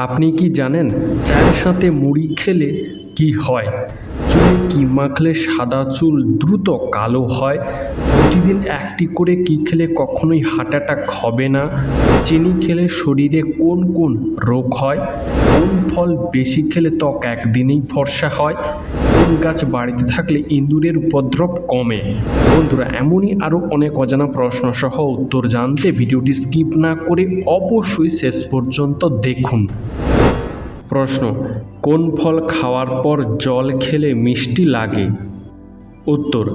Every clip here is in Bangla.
আপনি কি জানেন চায়ের সাথে মুড়ি খেলে কি হয়? চুলে কি মাখলে সাদা চুল দ্রুত কালো হয়? প্রতিদিন একটি করে কি খেলে কখনোই হার্ট অ্যাটাক হবে না? চিনি খেলে শরীরে কোন কোন রোগ হয়? কোন ফল বেশি খেলে ত্বক একদিনেই ফর্সা হয়? কোন গাছ বাড়িতে থাকলে ইঁদুরের উপদ্রব কমে? বন্ধুরা, এমনই আরও অনেক অজানা প্রশ্ন সহ উত্তর জানতে ভিডিওটি স্কিপ না করে অবশ্যই শেষ পর্যন্ত দেখুন। প্রশ্ন: কোন ফল খাওয়ার পর জল খেলে মিষ্টি লাগে? উত্তর: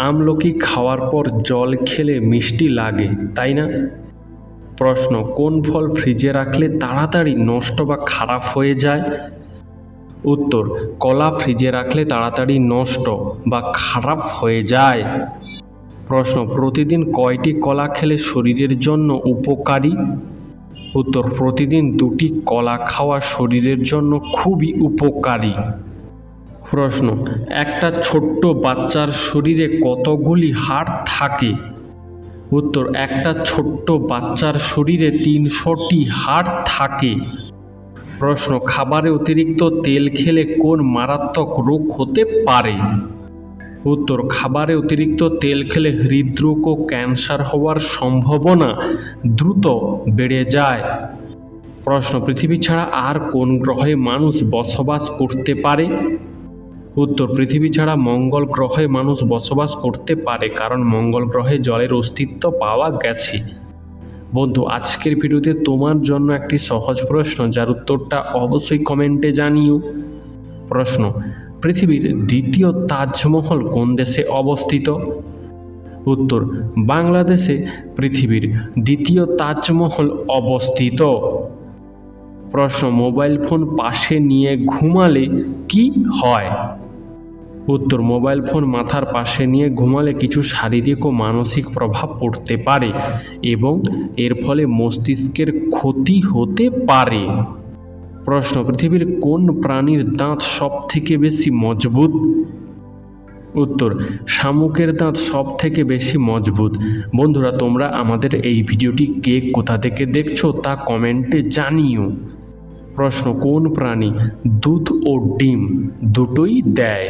আমলকি খাওয়ার পর জল খেলে মিষ্টি লাগে, তাই না? প্রশ্ন: কোন ফল ফ্রিজে রাখলে তাড়াতাড়ি নষ্ট বা খারাপ হয়ে যায়? উত্তর: কলা ফ্রিজে রাখলে তাড়াতাড়ি নষ্ট বা খারাপ হয়ে যায়। প্রশ্ন: প্রতিদিন কয়টি কলা খেলে শরীরের জন্য উপকারী? উত্তর: প্রতিদিন 2টি কলা খাওয়া শরীরের জন্য খুবই উপকারী। প্রশ্ন: একটা ছোট্ট বাচ্চার শরীরে কতগুলি হাড় থাকে? উত্তর: একটা ছোট্ট বাচ্চার শরীরে 300টি হাড় থাকে। প্রশ্ন: খাবারে অতিরিক্ত তেল খেলে কোন মারাত্মক রোগ হতে পারে? উত্তর: খাবারে অতিরিক্ত তেল খেলে হৃদরোগ ও ক্যান্সার হওয়ার সম্ভাবনা দ্রুত বেড়ে যায়। প্রশ্ন: পৃথিবী ছাড়া আর কোন গ্রহে মানুষ বসবাস করতে পারে? উত্তর: পৃথিবী ছাড়া মঙ্গল গ্রহে মানুষ বসবাস করতে পারে, কারণ মঙ্গল গ্রহে জলের অস্তিত্ব পাওয়া গেছে। বন্ধু, আজকের ভিডিওতে তোমার জন্য একটি সহজ প্রশ্ন, যার উত্তরটা অবশ্যই কমেন্টে জানিও। প্রশ্ন: পৃথিবীর দ্বিতীয় তাজমহল কোন দেশে অবস্থিত? উত্তর: বাংলাদেশে পৃথিবীর দ্বিতীয় তাজমহল অবস্থিত। প্রশ্ন: মোবাইল ফোন পাশে নিয়ে ঘুমালে কি হয়? উত্তর: মোবাইল ফোন মাথার পাশে নিয়ে ঘুমালে কিছু শারীরিক ও মানসিক প্রভাব পড়তে পারে এবং এর ফলে মস্তিষ্কের ক্ষতি হতে পারে। প্রশ্ন: পৃথিবীর কোন প্রাণীর দাঁত সবথেকে বেশি মজবুত? উত্তর: শামুকের দাঁত সবথেকে বেশি মজবুত। বন্ধুরা, তোমরা আমাদের এই ভিডিওটি কে কোথা থেকে দেখছো তা কমেন্টে জানিও। প্রশ্ন: কোন প্রাণী দুধ ও ডিম দুটোই দেয়?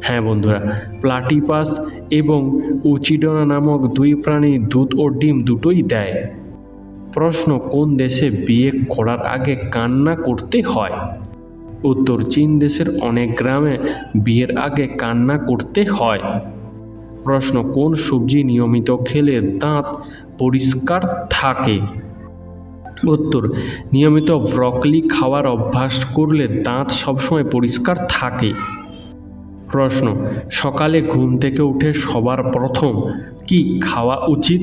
হ্যাঁ বন্ধুরা, প্লাটিপাস এবং উচিডনা নামক 2 প্রাণী দুধ ও ডিম দুটোই দেয়। প্রশ্ন: কোন দেশে বিয়ে করার আগে কান্না করতে হয়? উত্তর: চীন দেশের অনেক গ্রামে বিয়ের আগে কান্না করতে হয়। প্রশ্ন: কোন সবজি নিয়মিত খেলে দাঁত পরিষ্কার থাকে? উত্তর: নিয়মিত ব্রকলি খাওয়ার অভ্যাস করলে দাঁত সবসময় পরিষ্কার থাকে। প্রশ্ন: সকালে ঘুম থেকে উঠে সবার প্রথম কি খাওয়া উচিত?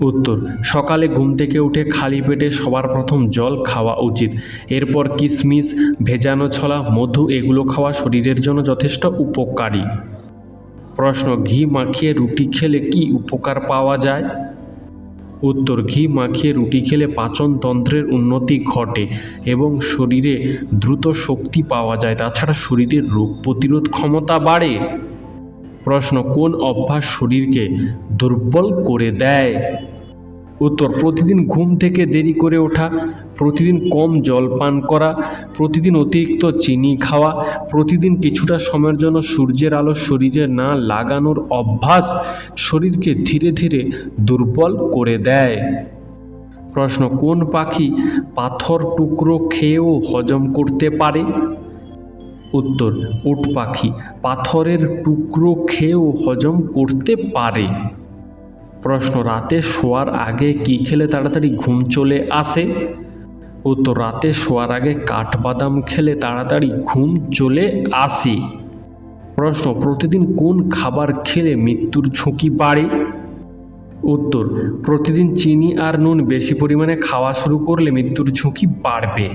উত্তর: সকালে ঘুম থেকে উঠে খালি পেটে সবার প্রথম জল খাওয়া উচিত। এরপর কিশমিশ, ভেজানো ছোলা, মধু এগুলো খাওয়া শরীরের জন্য যথেষ্ট উপকারী। প্রশ্ন: ঘি মাখিয়ে রুটি খেলে কি উপকার পাওয়া যায়? উত্তর: ঘি মাখিয়ে রুটি খেলে পাচনতন্ত্রের উন্নতি ঘটে এবং শরীরে দ্রুত শক্তি পাওয়া যায়। তাছাড়া শরীরের রোগ প্রতিরোধ ক্ষমতা বাড়ে। প্রশ্ন: কোন অভ্যাস শরীরকে দুর্বল করে দেয়? উত্তর: প্রতিদিন ঘুম থেকে দেরি করে ওঠা, প্রতিদিন কম জল পান করা, প্রতিদিন অতিরিক্ত চিনি খাওয়া, প্রতিদিন কিছুটা সময়ের জন্য সূর্যের আলো শরীরে না লাগানোর অভ্যাস শরীরকে ধীরে ধীরে দুর্বল করে দেয়। প্রশ্ন: কোন পাখি পাথর টুকরো খেয়েও হজম করতে পারে? উত্তর: উট পাখি পাথরের টুকরো খেয়েও হজম করতে পারে। প্রশ্ন: রাতে শোয়ার আগে কি খেলে তাড়াতাড়ি ঘুম চলে আসে? উত্তর: রাতে শোয়ার আগে কাঠবাদাম খেলে তাড়াতাড়ি ঘুম চলে আসে। প্রশ্ন: প্রতিদিন কোন খাবার খেলে মৃত্যুর ঝুঁকি বাড়ে? উত্তর: প্রতিদিন চিনি আর নুন বেশি পরিমাণে খাওয়া শুরু করলে মৃত্যুর ঝুঁকি বাড়বে।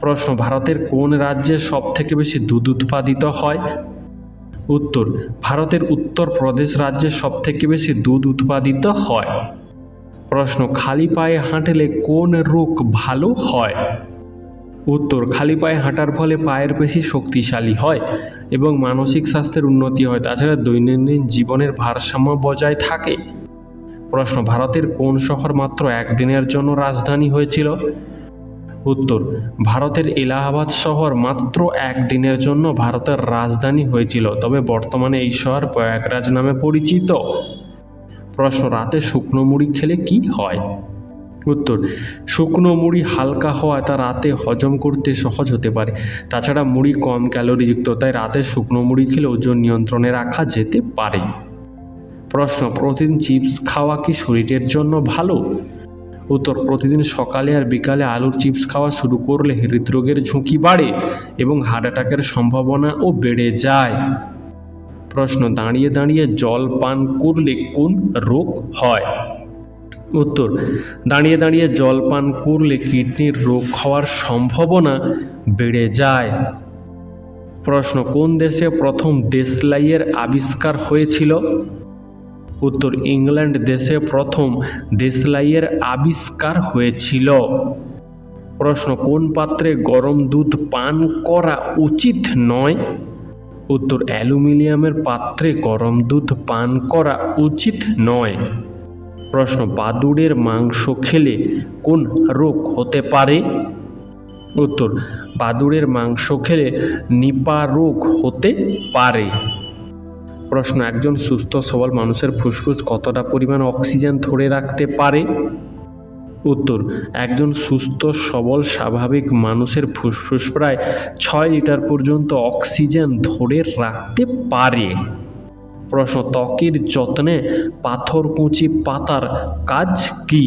প্রশ্ন: ভারতের কোন রাজ্যে সবথেকে বেশি দুধ উৎপাদিত হয়? উত্তর: ভারতের উত্তরপ্রদেশ রাজ্যে সবথেকে বেশি দুধ উৎপাদিত হয়। প্রশ্ন: খালি পায়ে হাঁটলে কোন রোগ ভালো হয়? উত্তর: খালি পায়ে হাঁটার ফলে পায়ের পেশি শক্তিশালী হয় এবং মানসিক স্বাস্থ্যের উন্নতি হয়। তাছাড়া দৈনন্দিন জীবনের ভারসাম্য বজায় থাকে। প্রশ্ন: ভারতের কোন শহর মাত্র 1 দিনের জন্য রাজধানী হয়েছিল? উত্তর, ভারতের এলাহাবাদ শহর মাত্র একদিনের জন্য ভারতের রাজধানী হয়েছিল, তবে বর্তমানে এই শহর প্রয়াগরাজ নামে পরিচিত। প্রশ্ন, রাতে শুকনো মুড়ি খেলে কি হয়? উত্তর, শুকনো মুড়ি হালকা হওয়ায় তা রাতে হজম করতে সহজ হতে পারে। তাছাড়া মুড়ি কম ক্যালোরিযুক্ত, তাই রাতে শুকনো মুড়ি খেলে ওজন নিয়ন্ত্রণে রাখা যেতে পারে। প্রশ্ন, প্রতিদিন চিপস খাওয়া কি শরীরের জন্য ভালো? উত্তর, প্রতিদিন সকালে আর বিকালে আলুর চিপস খাওয়া শুরু করলে হৃদরোগের ঝুঁকি বাড়ে এবং হার্ট অ্যাটাকের সম্ভাবনাও বেড়ে যায়। প্রশ্ন, দাঁড়িয়ে দাঁড়িয়ে জল পান করলে কোন রোগ হয়? উত্তর, দাঁড়িয়ে দাঁড়িয়ে জল পান করলে কিডনির রোগ হওয়ার সম্ভাবনা বেড়ে যায়। প্রশ্ন, কোন দেশে প্রথম দেশলাইয়ের আবিষ্কার হয়েছিল? উত্তর, ইংল্যান্ড দেশে প্রথম দেশলাইয়ের আবিষ্কার হয়েছিল। প্রশ্ন, কোন পাত্রে গরম দুধ পান করা উচিত নয়? উত্তর, অ্যালুমিনিয়ামের পাত্রে গরম দুধ পান করা উচিত নয়। প্রশ্ন, বাদুড়ের মাংস খেলে কোন রোগ হতে পারে? উত্তর, বাদুড়ের মাংস খেলে নিপা রোগ হতে পারে। প্রশ্ন, একজন সুস্থ সবল মানুষের ফুসফুস কতটা পরিমাণ অক্সিজেন ধরে রাখতে পারে? উত্তর, একজন সুস্থ সবল স্বাভাবিক মানুষের ফুসফুস প্রায় 6 লিটার পর্যন্ত অক্সিজেন ধরে রাখতে পারে। প্রশ্ন, ত্বকের যত্নে পাথরকুচি পাতার কাজ কি?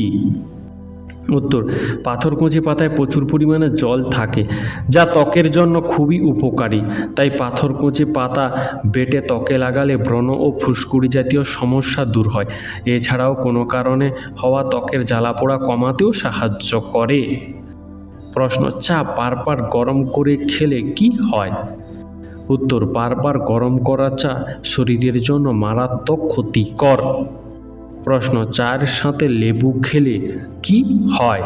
উত্তর, পাথরকুচি পাতায় প্রচুর পরিমাণে জল থাকে, যা ত্বকের জন্য খুবই উপকারী। তাই পাথরকুচি পাতা বেটে ত্বকে লাগালে ব্রণ ও ফুসকুড়ি জাতীয় সমস্যা দূর হয়। এছাড়াও কোনো কারণে হওয়া ত্বকের জ্বালাপোড়া কমাতেও সাহায্য করে। প্রশ্ন, চা বারবার গরম করে খেলে কি হয়? উত্তর, বারবার গরম করা চা শরীরের জন্য মারাত্মক ক্ষতিকর। প্রশ্ন, চায়ের সাথে লেবু খেলে কি হয়?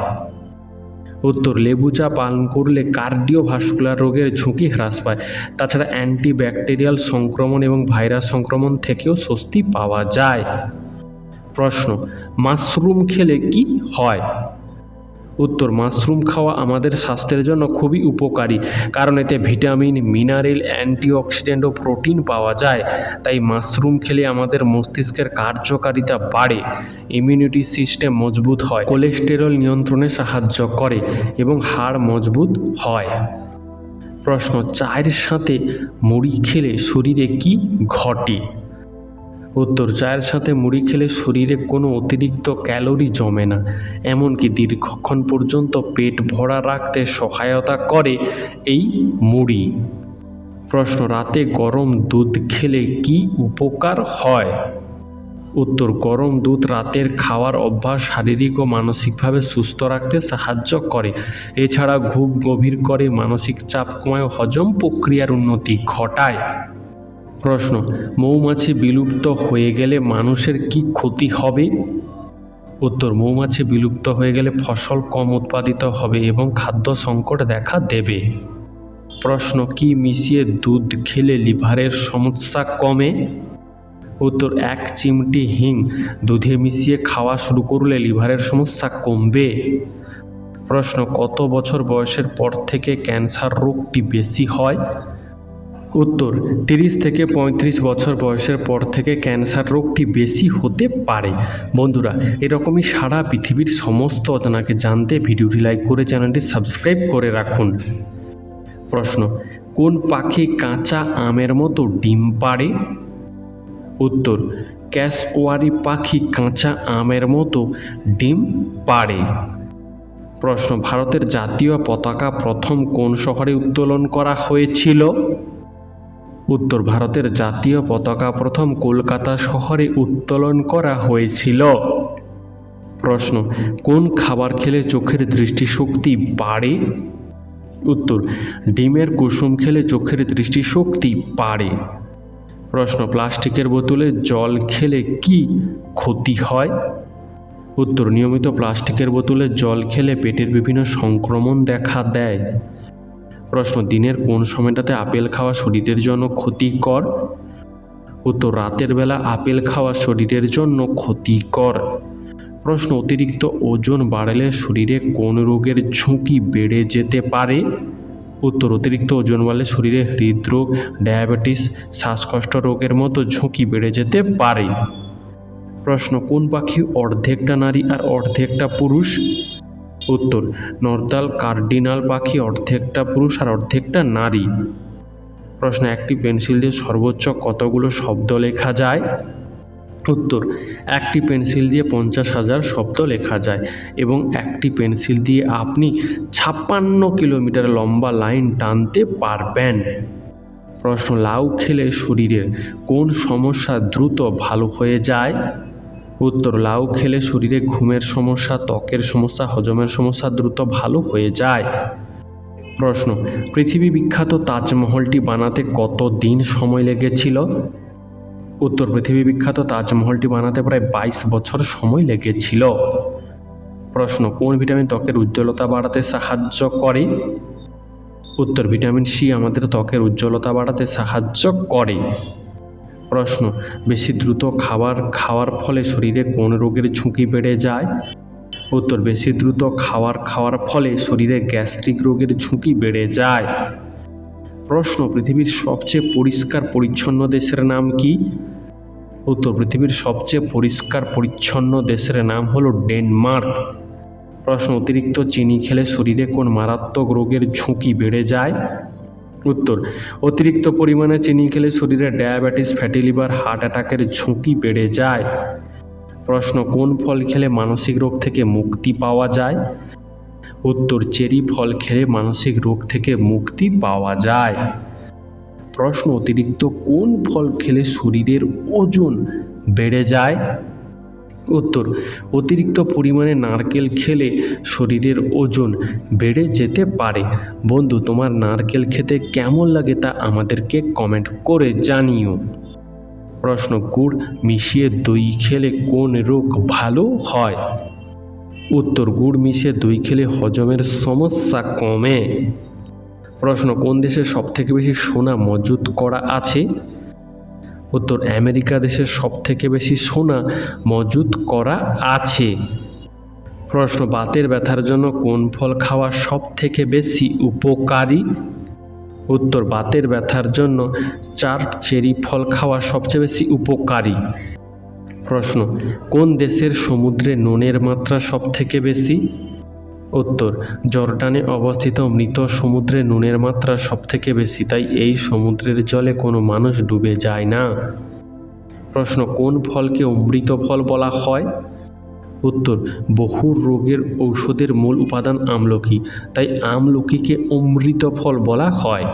উত্তর, লেবু চা পান করলে কার্ডিওভাস্কুলার রোগের ঝুঁকি হ্রাস পায়। তাছাড়া অ্যান্টিব্যাকটেরিয়াল সংক্রমণ এবং ভাইরাস সংক্রমণ থেকেও স্বস্তি পাওয়া যায়। প্রশ্ন, মাশরুম খেলে কি হয়? উত্তর, মাশরুম খাওয়া আমাদের স্বাস্থ্যের জন্য খুবই উপকারী, কারণ এতে ভিটামিন, মিনারেল, অ্যান্টিঅক্সিডেন্ট ও প্রোটিন পাওয়া যায়। তাই মাশরুম খেলে আমাদের মস্তিষ্কের কার্যকারিতা বাড়ে, ইমিউনিটি সিস্টেম মজবুত হয়, কোলেস্টেরল নিয়ন্ত্রণে সাহায্য করে এবং হাড় মজবুত হয়। প্রশ্ন, চায়ের সাথে মুড়ি খেলে শরীরে কি ঘটে? উত্তর, চায়ের সাথে মুড়ি খেলে শরীরে কোনো অতিরিক্ত ক্যালোরি জমে না, এমনকি দীর্ঘক্ষণ পর্যন্ত পেট ভরা রাখতে সহায়তা করে এই মুড়ি। প্রশ্ন, রাতে গরম দুধ খেলে কি উপকার হয়? উত্তর, গরম দুধ রাতের খাওয়ার অভ্যাস শারীরিক ও মানসিকভাবে সুস্থ রাখতে সাহায্য করে। এছাড়া ঘুম গভীর করে, মানসিক চাপ কমায় ও হজম প্রক্রিয়ার উন্নতি ঘটায়। প্রশ্ন, মৌমাছি বিলুপ্ত হয়ে গেলে মানুষের কি ক্ষতি হবে? উত্তর, মৌমাছি বিলুপ্ত হয়ে গেলে ফসল কম উৎপাদিত হবে এবং খাদ্য সংকট দেখা দেবে। প্রশ্ন, কি মিশিয়ে দুধ খেলে লিভারের সমস্যা কমে? উত্তর, 1 চিমটি হিং দুধে মিশিয়ে খাওয়া শুরু করলে লিভারের সমস্যা কমবে। প্রশ্ন, কত বছর বয়সের পর থেকে ক্যান্সার রোগটি বেশি হয়? উত্তর, 30 থেকে 35 বছর বয়সের পর থেকে ক্যান্সার রোগটি বেশি হতে পারে। বন্ধুরা, এরকমই সারা পৃথিবীর সমস্ত অজানাকে জানতে ভিডিওটি লাইক করে চ্যানেলটি সাবস্ক্রাইব করে রাখুন। প্রশ্ন, কোন পাখি কাঁচা আমের মতো ডিম পাড়ে? উত্তর, ক্যাসওয়ারি পাখি কাঁচা আমের মতো ডিম পাড়ে। প্রশ্ন, ভারতের জাতীয় পতাকা প্রথম কোন শহরে উত্তোলন করা হয়েছিল? উত্তর, ভারতের জাতীয় পতাকা প্রথম কলকাতা শহরে উত্তোলন করা হয়েছিল। প্রশ্ন, কোন খাবার খেলে চোখের দৃষ্টিশক্তি বাড়ে? উত্তর, ডিমের কুসুম খেলে চোখের দৃষ্টিশক্তি বাড়ে। প্রশ্ন, প্লাস্টিকের বোতলে জল খেলে কি ক্ষতি হয়? উত্তর, নিয়মিত প্লাস্টিকের বোতলে জল খেলে পেটের বিভিন্ন সংক্রমণ দেখা দেয়। প্রশ্ন, দিনের কোন সময়টাতে আপেল খাওয়া শরীরের জন্য ক্ষতিকর? উত্তর, রাতের বেলা আপেল খাওয়া শরীরের জন্য ক্ষতিকর। প্রশ্ন, অতিরিক্ত ওজন বাড়লে শরীরে কোন রোগের ঝুঁকি বেড়ে যেতে পারে? উত্তর, অতিরিক্ত ওজন বাড়লে শরীরে হৃদরোগ, ডায়াবেটিস, শ্বাসকষ্ট রোগের মতো ঝুঁকি বেড়ে যেতে পারে। প্রশ্ন, কোন পাখি অর্ধেকটা নারী আর অর্ধেকটা পুরুষ? উত্তর, নর্দাল কার্ডিনাল পাখি অর্ধেকটা পুরুষ আর অর্ধেকটা নারী। প্রশ্ন, একটি পেন্সিল দিয়ে সর্বোচ্চ কতগুলো শব্দ লেখা যায়? উত্তর, একটি পেন্সিল দিয়ে 50,000 শব্দ লেখা যায় এবং একটি পেন্সিল দিয়ে আপনি 56 কিলোমিটার লম্বা লাইন টানতে পারবেন। প্রশ্ন, লাউ খেলে শরীরের কোন সমস্যা দ্রুত ভালো হয়ে যায়? উত্তর, লাউ খেলে শরীরে ঘুমের সমস্যা, ত্বকের সমস্যা, হজমের সমস্যা দ্রুত ভালো হয়ে যায়। প্রশ্ন, পৃথিবী বিখ্যাত তাজমহলটি বানাতে কত দিন সময় লেগেছিল? উত্তর, পৃথিবী বিখ্যাত তাজমহলটি বানাতে প্রায় 22 বছর সময় লেগেছিল। প্রশ্ন, কোন ভিটামিন ত্বকের উজ্জ্বলতা বাড়াতে সাহায্য করে? উত্তর, ভিটামিন সি আমাদের ত্বকের উজ্জ্বলতা বাড়াতে সাহায্য করে। প্রশ্ন, বেশি দ্রুত খাবার খাওয়ার ফলে শরীরে কোন রোগের ঝুঁকি বেড়ে যায়? উত্তর, বেশি দ্রুত খাওয়ার ফলে শরীরে গ্যাস্ট্রিক রোগের ঝুঁকি বেড়ে যায়। প্রশ্ন, পৃথিবীর সবচেয়ে পরিষ্কার পরিচ্ছন্ন দেশের নাম কি? উত্তর, পৃথিবীর সবচেয়ে পরিষ্কার পরিচ্ছন্ন দেশের নাম হলো ডেনমার্ক। প্রশ্ন, অতিরিক্ত চিনি খেলে শরীরে কোন মারাত্মক রোগের ঝুঁকি বেড়ে যায়? উত্তর, অতিরিক্ত পরিমাণে চিনি খেলে শরীরে ডায়াবেটিস, ফ্যাটি লিভার, হার্ট অ্যাটাকের ঝুঁকি বেড়ে যায়। প্রশ্ন, কোন ফল খেলে মানসিক রোগ থেকে মুক্তি পাওয়া যায়? উত্তর, চেরি ফল খেলে মানসিক রোগ থেকে মুক্তি পাওয়া যায়। প্রশ্ন, অতিরিক্ত কোন ফল খেলে শরীরের ওজন বেড়ে যায়? উত্তর, অতিরিক্ত পরিমাণে নারকেল খেলে শরীরের ওজন বেড়ে যেতে পারে। বন্ধু, তোমার নারকেল খেতে কেমন লাগে তা আমাদেরকে কমেন্ট করে জানিও। প্রশ্ন, গুড় মিশিয়ে দই খেলে কোন রোগ ভালো হয়? উত্তর, গুড় মিশিয়ে দই খেলে হজমের সমস্যা কমে। প্রশ্ন, কোন দেশে সবথেকে বেশি সোনা মজুত করা আছে? উত্তর, আমেরিকা দেশে সবথেকে বেশি সোনা মজুত করা আছে। প্রশ্ন, বাতের ব্যথার জন্য কোন ফল খাওয়া সবথেকে বেশি উপকারী? উত্তর, বাতের ব্যথার জন্য চার্ট চেরি ফল খাওয়া সবচেয়ে বেশি উপকারী। প্রশ্ন, কোন দেশের সমুদ্রে নুনের মাত্রা সবথেকে বেশি? উত্তর, জর্ডানে অবস্থিত মৃত সমুদ্রে নুনের মাত্রা সবথেকে বেশি, তাই এই সমুদ্রের জলে কোনো মানুষ ডুবে যায় না। প্রশ্ন, কোন ফলকে অমৃত ফল বলা হয়? উত্তর, বহু রোগের ঔষধের মূল উপাদান আমলকি, তাই আমলকিকে অমৃত ফল বলা হয়।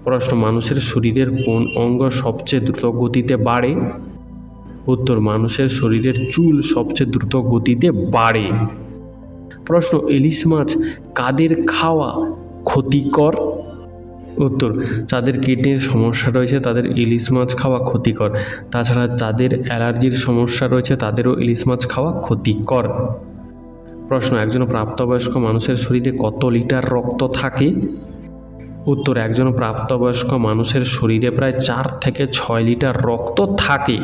প্রশ্ন, মানুষের শরীরের কোন অঙ্গ সবচেয়ে দ্রুত গতিতে বাড়ে? উত্তর, মানুষের শরীরের চুল সবচেয়ে দ্রুত গতিতে বাড়ে। প্রশ্ন, ইলিশ মাছ কাদের খাওয়া ক্ষতিকর? উত্তর, যাদের কিডনির সমস্যা রয়েছে তাদের ইলিশ মাছ খাওয়া ক্ষতিকর। তাছাড়া যাদের অ্যালার্জির সমস্যা রয়েছে তাদেরও ইলিশ মাছ খাওয়া ক্ষতিকর। প্রশ্ন, একজন প্রাপ্তবয়স্ক মানুষের শরীরে কত লিটার রক্ত থাকে? উত্তর, একজন প্রাপ্তবয়স্ক মানুষের শরীরে প্রায় 4 থেকে 6 লিটার রক্ত থাকে।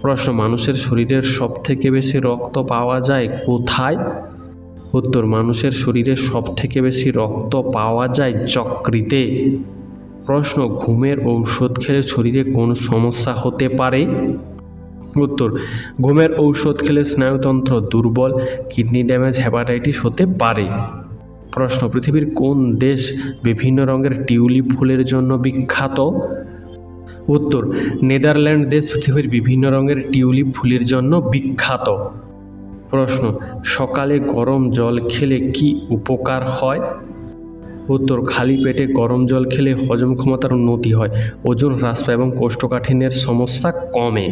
প্রশ্ন, মানুষের শরীরের সবথেকে বেশি রক্ত পাওয়া যায় কোথায়? উত্তর, মানুষের শরীরে সবথেকে বেশি রক্ত পাওয়া যায় যকৃতে। প্রশ্ন, ঘুমের ঔষধ খেলে শরীরে কোন সমস্যা হতে পারে? উত্তর, ঘুমের ঔষধ খেলে স্নায়ুতন্ত্র দুর্বল, কিডনি ড্যামেজ, হেপাটাইটিস হতে পারে। প্রশ্ন, পৃথিবীর কোন দেশ বিভিন্ন রঙের টিউলিপ ফুলের জন্য বিখ্যাত? উত্তর, নেদারল্যান্ড দেশ পৃথিবীর বিভিন্ন রঙের টিউলিপ ফুলের জন্য বিখ্যাত। প্রশ্ন, সকালে গরম জল খেলে কি উপকার হয়? উত্তর, খালি পেটে গরম জল খেলে হজম ক্ষমতার উন্নতি হয়, ওজন হ্রাস পায় এবং কোষ্ঠকাঠিন্যের সমস্যা কমে।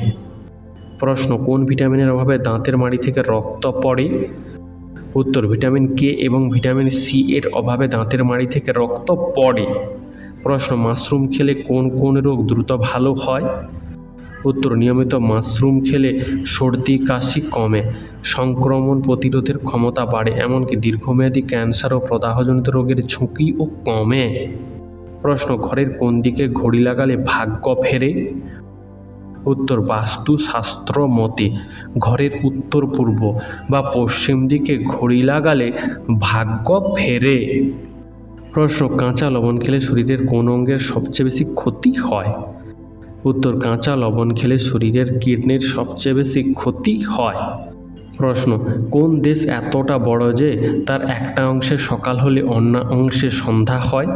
প্রশ্ন, কোন ভিটামিনের অভাবে দাঁতের মাড়ি থেকে রক্ত পড়ে? উত্তর, ভিটামিন কে এবং ভিটামিন সি এর অভাবে দাঁতের মাড়ি থেকে রক্ত পড়ে। প্রশ্ন, মাশরুম খেলে কোন কোন রোগ দ্রুত ভালো হয়? উত্তর, নিয়মিত মাশরুম খেলে সর্দি কাশি কমে, সংক্রমণ প্রতিরোধের ক্ষমতা বাড়ে, এমনকি দীর্ঘমেয়াদী ক্যান্সার ও প্রদাহজনিত রোগের ঝুঁকিও কমে। প্রশ্ন, ঘরের কোন দিকে ঘড়ি লাগালে ভাগ্য ফেরে? উত্তর বাস্তুশাস্ত্র মতে ঘরের উত্তর পূর্ব বা পশ্চিম দিকে ঘড়ি লাগালে ভাগ্য ফেরে। প্রশ্ন, কাঁচা লবণ খেলে শরীরের কোন অঙ্গের সবচেয়ে বেশি ক্ষতি হয়? উত্তর, কাঁচা লবণ খেলে শরীরের কিডনির সবচেয়ে বেশি ক্ষতি হয়। প্রশ্ন, কোন দেশ এতটা বড় যে তার একটা অংশে সকাল হলে অন্য অংশে সন্ধ্যা হয়?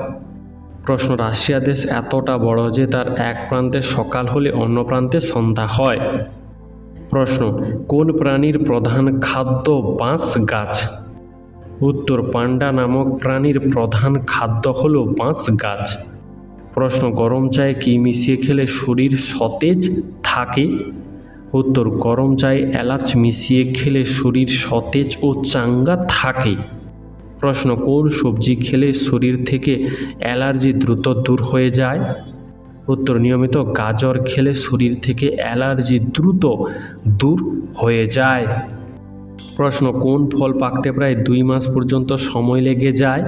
প্রশ্ন, রাশিয়া দেশ এতটা বড় যে তার এক প্রান্তে সকাল হলে অন্য প্রান্তে সন্ধ্যা হয়। প্রশ্ন, কোন প্রাণীর প্রধান খাদ্য বাঁশ গাছ? উত্তর, পান্ডা নামক প্রাণীর প্রধান খাদ্য হল বাঁশ গাছ। প্রশ্ন, গরম চায়ে কি মিশিয়ে খেলে শরীর সতেজ থাকে? উত্তর, গরম চায়ে এলাচ মিশিয়ে খেলে শরীর সতেজ ও চাঙ্গা থাকে। প্রশ্ন, কোন সবজি খেলে শরীর থেকে অ্যালার্জি দ্রুত দূর হয়ে যায়? উত্তর, নিয়মিত গাজর খেলে শরীর থেকে অ্যালার্জি দ্রুত দূর হয়ে যায়। প্রশ্ন, কোন ফল পাকতে প্রায় 2 মাস পর্যন্ত সময় লেগে যায়?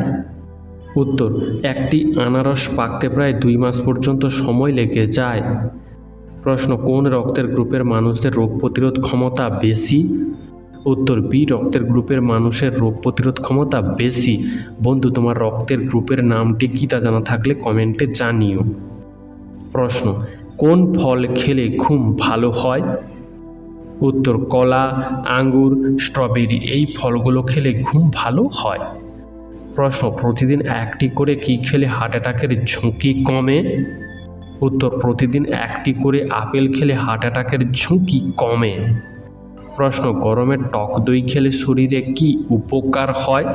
উত্তর, একটি আনারস পাকতে প্রায় 2 মাস পর্যন্ত সময় লেগে যায়। প্রশ্ন, কোন রক্তের গ্রুপের মানুষদের রোগ প্রতিরোধ ক্ষমতা বেশি? উত্তর, বি রক্তের গ্রুপের মানুষের রোগ প্রতিরোধ ক্ষমতা বেশি। বন্ধু, তোমার রক্তের গ্রুপের নামটি কি তা জানা থাকলে কমেন্টে জানিও। প্রশ্ন, কোন ফল খেলে ঘুম ভালো হয়? উত্তর, কলা, আঙ্গুর, স্ট্রবেরি এই ফলগুলো খেলে ঘুম ভালো হয়। প্রশ্ন, প্রতিদিন একটি করে কি খেলে হার্ট অ্যাটাকের ঝুঁকি কমে? উত্তর, প্রতিদিন একটি করে আপেল খেলে হার্ট অ্যাটাকের ঝুঁকি কমে। প্রশ্ন, গরমে টক দই খেলে শরীরে কি উপকার হয়?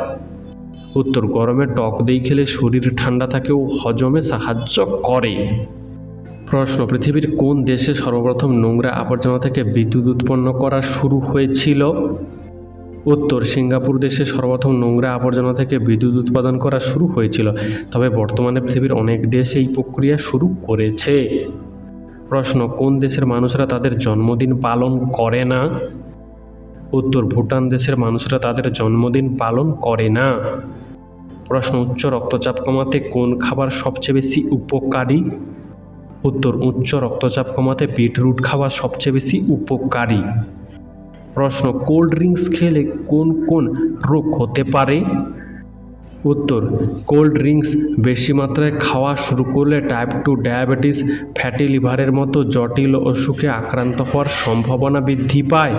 উত্তর, গরমে টক দই খেলে শরীর ঠান্ডা থাকে ও হজমে সাহায্য করে। প্রশ্ন, পৃথিবীর কোন দেশে সর্বপ্রথম নোংরা আবর্জনা থেকে বিদ্যুৎ উৎপন্ন করা শুরু হয়েছিল? উত্তর, সিঙ্গাপুর দেশে সর্বপ্রথম নোংরা আবর্জনা থেকে বিদ্যুৎ উৎপাদন করা শুরু হয়েছিল। তবে বর্তমানে পৃথিবীর অনেক দেশ এই প্রক্রিয়া শুরু করেছে। প্রশ্ন, কোন দেশের মানুষরা তাদের জন্মদিন পালন করে না? উত্তর, ভুটান দেশের মানুষরা তাদের জন্মদিন পালন করে না। প্রশ্ন, উচ্চ রক্তচাপ কমাতে কোন খাবার সবচেয়ে বেশি উপকারী? উত্তর, উচ্চ রক্তচাপ কমাতে বিটরুট খাওয়া সবচেয়ে বেশি উপকারী। প্রশ্ন, কোল্ড ড্রিঙ্কস খেলে কোন কোন রোগ হতে পারে? উত্তর, কোল্ড ড্রিঙ্কস বেশি মাত্রায় খাওয়া শুরু করলে টাইপ 2 ডায়াবেটিস, ফ্যাটি লিভারের মতো জটিল অসুখে আক্রান্ত হওয়ার সম্ভাবনা বৃদ্ধি পায়।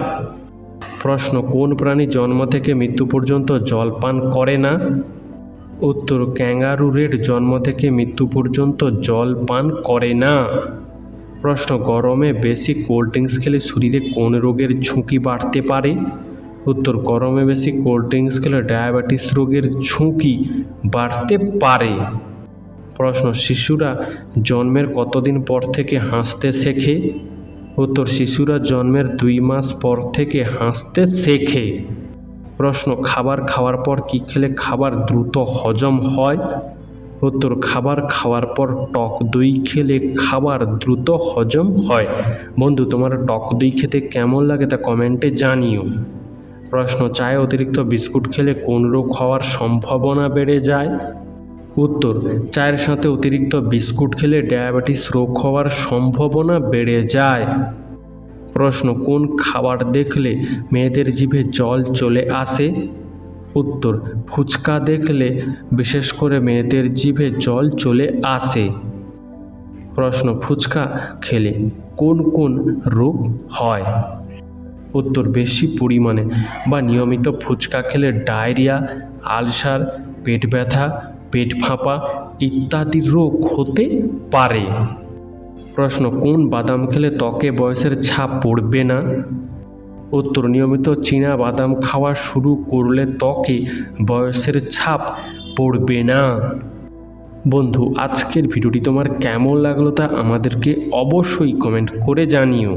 প্রশ্ন, কোন প্রাণী জন্ম থেকে মৃত্যু পর্যন্ত জল পান করে না? উত্তর, ক্যাঙ্গারুরের জন্ম থেকে মৃত্যু পর্যন্ত জল পান করে না। প্রশ্ন, গরমে বেশি কোল্ড ড্রিঙ্কস খেলে শরীরে কোন রোগের ঝুঁকি বাড়তে পারে? উত্তর, গরমে বেশি কোল্ড ড্রিঙ্কস খেলে ডায়াবেটিস রোগের ঝুঁকি বাড়তে পারে। প্রশ্ন, শিশুরা জন্মের কতদিন পর থেকে হাসতে শেখে? উত্তর, শিশুরা জন্মের 2 মাস পর থেকে হাসতে শেখে। প্রশ্ন, খাবার খাওয়ার পর কি খেলে খাবার দ্রুত হজম হয়? উত্তর, খাবার খাওয়ার পর টক দই খেলে খাবার দ্রুত হজম হয়। বন্ধু, তোমার টক দই খেতে কেমন লাগে তা কমেন্টে জানিও। প্রশ্ন, চায়ে অতিরিক্ত বিস্কুট খেলে কোন রোগ হওয়ার সম্ভাবনা বেড়ে যায়? উত্তর, চায়ের সাথে অতিরিক্ত বিস্কুট খেলে ডায়াবেটিস রোগ হওয়ার সম্ভাবনা বেড়ে যায়। প্রশ্ন, কোন খাবার দেখলে মেয়েদের জিভে জল চলে আসে? উত্তর, ফুচকা দেখলে বিশেষ করে মেয়েদের জিভে জল চলে আসে। প্রশ্ন, ফুচকা খেলে কোন কোন রোগ হয়? উত্তর, বেশি পরিমাণে বা নিয়মিত ফুচকা খেলে ডায়রিয়া, আলসার, পেট ব্যথা, পেট ফাঁপা ইত্যাদি রোগ হতে পারে। প্রশ্ন, কোন বাদাম খেলে ত্বকে বয়সের ছাপ পড়বে না? উত্তর, নিয়মিত চীনা বাদাম খাওয়া শুরু করলে ত্বকে বয়সের ছাপ পড়বে না। বন্ধু, আজকের ভিডিওটি তোমার কেমন লাগলো তা আমাদেরকে অবশ্যই কমেন্ট করে জানিও।